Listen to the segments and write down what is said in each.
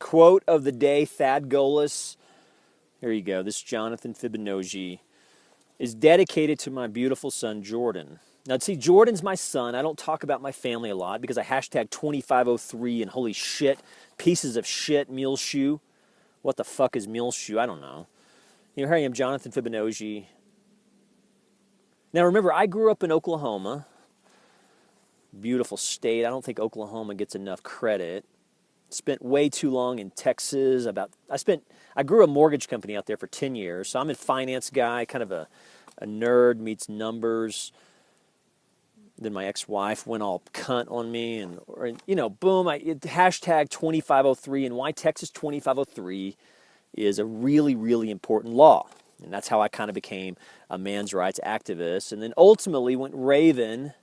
Quote of the day, Thad Golis. Here you go. This Jonathan Fibonacci is dedicated to my beautiful son, Jordan. Now, see, Jordan's my son. I don't talk about my family a lot because I hashtag 2503 and holy shit, pieces of shit, mule shoe. What the fuck is mule shoe? I don't know. You know, here I am, Jonathan Fibonacci. Now, remember, I grew up in Oklahoma. Beautiful state. I don't think Oklahoma gets enough credit. Spent way too long in Texas. I grew a mortgage company out there for 10 years. So I'm a finance guy, kind of a nerd, meets numbers. Then my ex-wife went all cunt on me and boom, hashtag 2503. And why Texas 2503 is a really, really important law. And that's how I kind of became a man's rights activist. And then ultimately went Raven.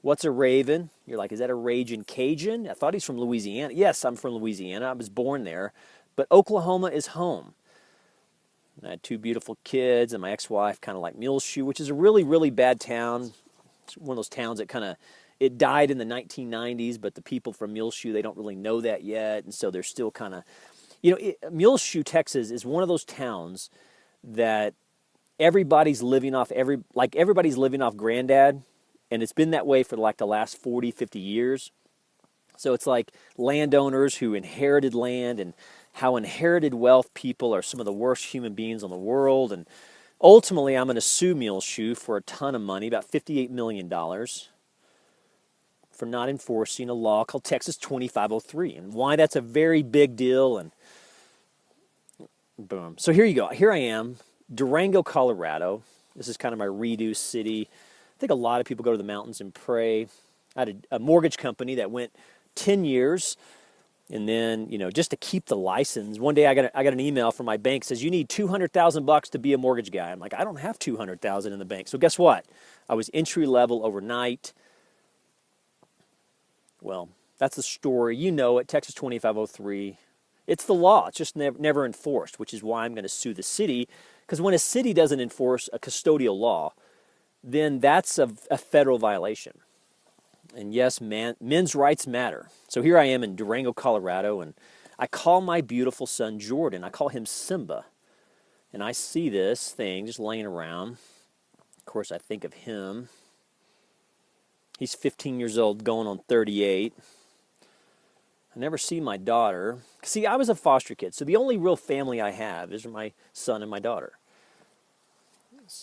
What's a Raven? You're like, is that a Ragin' Cajun? I thought he's from Louisiana. Yes, I'm from Louisiana. I was born there. But Oklahoma is home. And I had two beautiful kids, and my ex-wife kind of like Muleshoe, which is a really, really bad town. It's one of those towns that it died in the 1990s, but the people from Muleshoe, they don't really know that yet. And so they're still kind of, Muleshoe, Texas is one of those towns that everybody's living off Granddad. And it's been that way for like the last 40, 50 years. So it's like landowners who inherited land and how inherited wealth people are some of the worst human beings in the world. And ultimately, I'm going to sue Muleshoe for a ton of money, about $58 million, for not enforcing a law called Texas 2503. And why that's a very big deal. And boom. So here you go. Here I am, Durango, Colorado. This is kind of my redo city. I think a lot of people go to the mountains and pray. I had a mortgage company that went 10 years, and then, just to keep the license. One day I got an email from my bank that says, you need $200,000 to be a mortgage guy. I'm like, I don't have $200,000 in the bank. So guess what? I was entry level overnight. Well, that's the story. You know it, Texas 2503. It's the law. It's just never enforced, which is why I'm going to sue the city. Because when a city doesn't enforce a custodial law, then that's a federal violation. And yes, men's rights matter. So here I am in Durango, Colorado, and I call my beautiful son Jordan. I call him Simba. And I see this thing just laying around. Of course, I think of him. He's 15 years old, going on 38. I never see my daughter. See, I was a foster kid, so the only real family I have is my son and my daughter.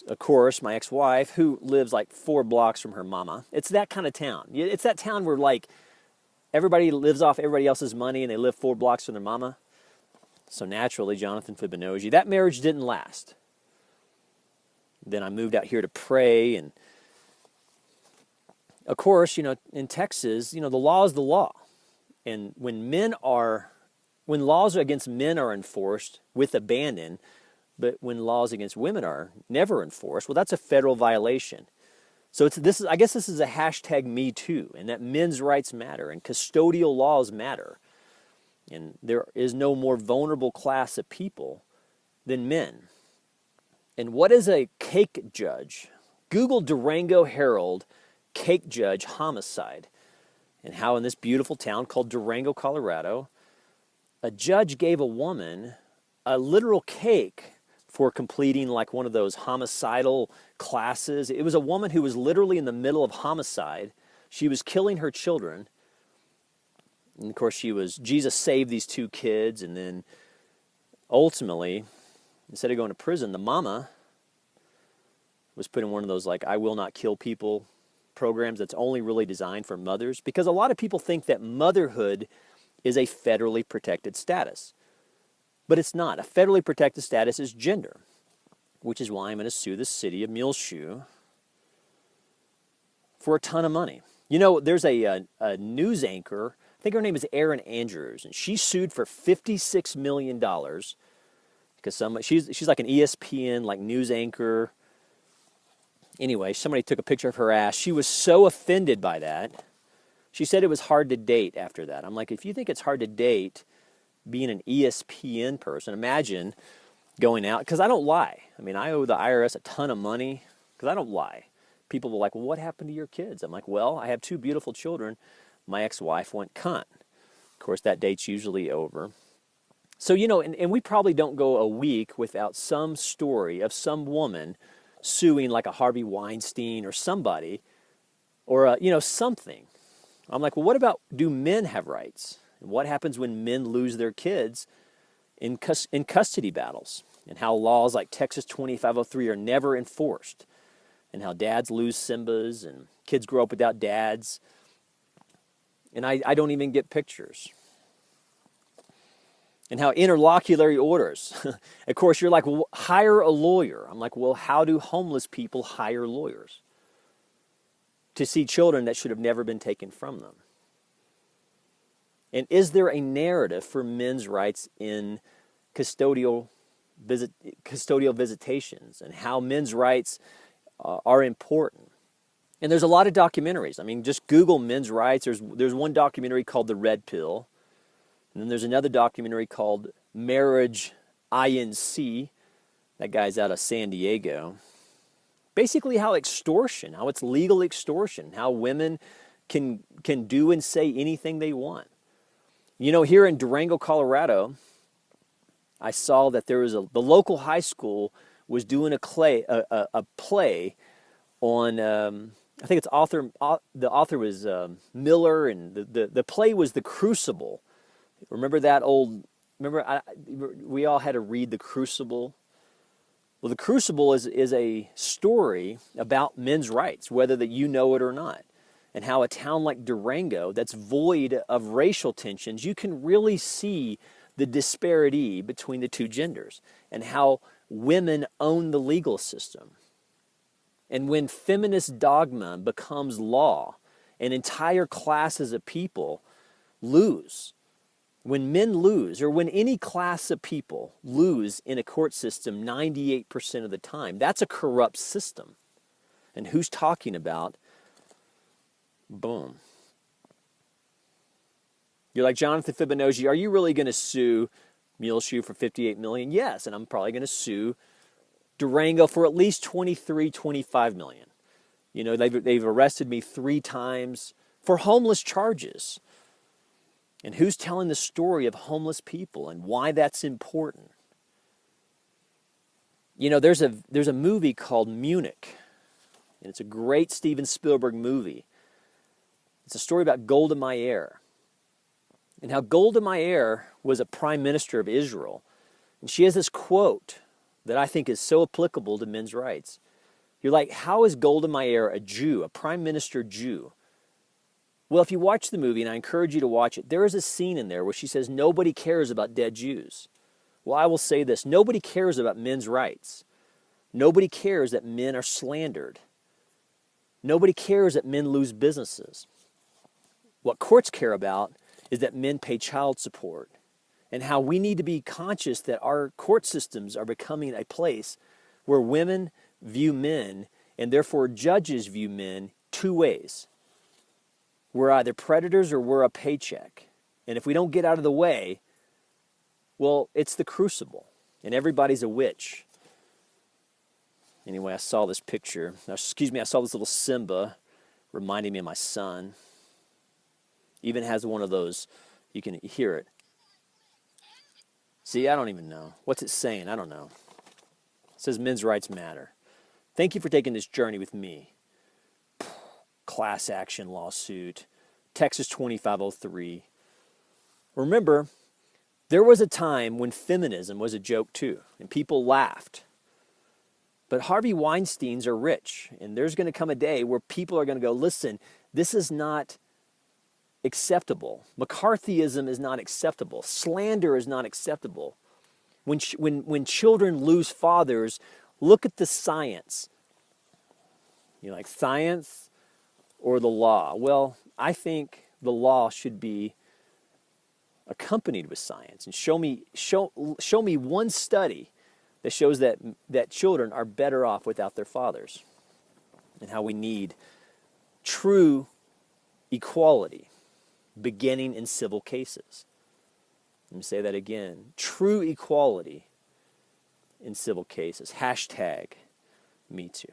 Of course, my ex-wife, who lives like 4 blocks from her mama. It's that kind of town. It's that town where like everybody lives off everybody else's money and they live 4 blocks from their mama. So naturally, Jonathan Fibonacci, that marriage didn't last. Then I moved out here to pray, and of course, in Texas, the law is the law. And when laws against men are enforced with abandon, but when laws against women are never enforced, well, that's a federal violation. So I guess this is a hashtag Me Too, and that men's rights matter and custodial laws matter. And there is no more vulnerable class of people than men. And what is a cake judge? Google Durango Herald cake judge homicide, and how in this beautiful town called Durango, Colorado, a judge gave a woman a literal cake for completing like one of those homicidal classes. It was a woman who was literally in the middle of homicide. She was killing her children. And of course Jesus saved these 2 kids, and then ultimately, instead of going to prison, the mama was put in one of those like I will not kill people programs that's only really designed for mothers, because a lot of people think that motherhood is a federally protected status. But it's not. A federally protected status is gender, which is why I'm going to sue the city of Muleshoe for a ton of money. There's a news anchor, I think her name is Erin Andrews, and she sued for $56 million because she's like an ESPN like news anchor. Anyway, somebody took a picture of her ass. She was so offended by that. She said it was hard to date after that. I'm like, if you think it's hard to date being an ESPN person, imagine going out, because I don't lie. I mean, I owe the IRS a ton of money because I don't lie. People were like, well, what happened to your kids? I'm like, well, I have 2 beautiful children. My ex-wife went cunt. Of course, that date's usually over. So, and we probably don't go a week without some story of some woman suing like a Harvey Weinstein or somebody or, something. I'm like, well, what about, do men have rights? And what happens when men lose their kids in custody battles? And how laws like Texas 2503 are never enforced? And how dads lose Simbas and kids grow up without dads. And I don't even get pictures. And how interlocutory orders. Of course, you're like, well, hire a lawyer. I'm like, well, how do homeless people hire lawyers to see children that should have never been taken from them? And is there a narrative for men's rights in custodial visitations and how men's rights are important? And there's a lot of documentaries. I mean, just Google men's rights. There's one documentary called The Red Pill. And then there's another documentary called Marriage Inc. That guy's out of San Diego. Basically how it's legal extortion, how women can do and say anything they want. Here in Durango, Colorado, I saw that the local high school was doing a play on, I think the author was Miller, and the play was The Crucible. Remember that we all had to read The Crucible? Well, The Crucible is a story about men's rights, whether that you know it or not, and how a town like Durango that's void of racial tensions, you can really see the disparity between the two genders and how women own the legal system. And when feminist dogma becomes law and entire classes of people lose, when men lose, or when any class of people lose in a court system 98% of the time, that's a corrupt system. And who's talking about? Boom. You're like, Jonathan Fibonacci, are you really going to sue Muleshoe for $58 million? Yes, and I'm probably going to sue Durango for at least $23, $25 million. They've arrested me 3 times for homeless charges. And who's telling the story of homeless people and why that's important? There's a movie called Munich, and it's a great Steven Spielberg movie. It's a story about Golda Meir, and how Golda Meir was a prime minister of Israel. And she has this quote that I think is so applicable to men's rights. You're like, how is Golda Meir a Jew, a prime minister Jew? Well, if you watch the movie, and I encourage you to watch it, there is a scene in there where she says, nobody cares about dead Jews. Well, I will say this, nobody cares about men's rights. Nobody cares that men are slandered. Nobody cares that men lose businesses. What courts care about is that men pay child support, and how we need to be conscious that our court systems are becoming a place where women view men, and therefore judges view men 2 ways. We're either predators or we're a paycheck. And if we don't get out of the way, well, it's the crucible. And everybody's a witch. Anyway, I saw this picture. I saw this little Simba reminding me of my son. Even has one of those, you can hear it. See, I don't even know. What's it saying? I don't know. It says men's rights matter. Thank you for taking this journey with me. Class action lawsuit, Texas 2503. Remember, there was a time when feminism was a joke too, and people laughed. But Harvey Weinsteins are rich, and there's going to come a day where people are going to go, listen, this is not acceptable. McCarthyism is not acceptable. Slander is not acceptable. When children lose fathers, look at the science. You're like, science or the law? Well, I think the law should be accompanied with science. And show me one study that shows that children are better off without their fathers, and how we need true equality beginning in civil cases. Let me say that again. True equality in civil cases. #MeToo.